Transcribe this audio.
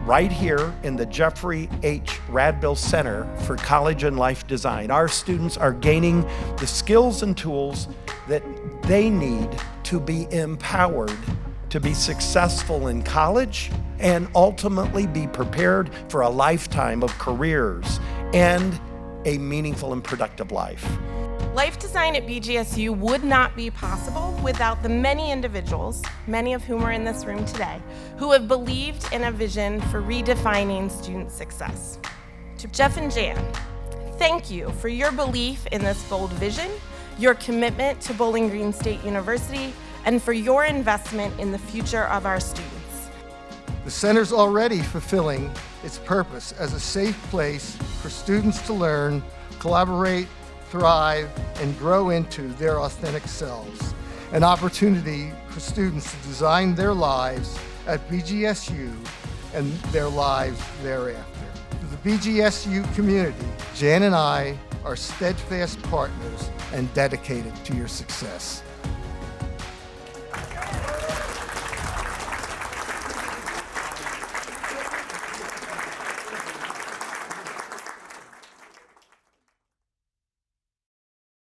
right here in the Geoffrey H. Radbill Center for College and Life Design. Our students are gaining the skills and tools that they need to be empowered to be successful in college and ultimately be prepared for a lifetime of careers and a meaningful and productive life. Life design at BGSU would not be possible without the many individuals, many of whom are in this room today, who have believed in a vision for redefining student success. To Jeff and Jan, thank you for your belief in this bold vision, your commitment to Bowling Green State University, and for your investment in the future of our students. The center's already fulfilling its purpose as a safe place for students to learn, collaborate, thrive, and grow into their authentic selves. An opportunity for students to design their lives at BGSU and their lives thereafter. To the BGSU community, Jan and I are steadfast partners and dedicated to your success.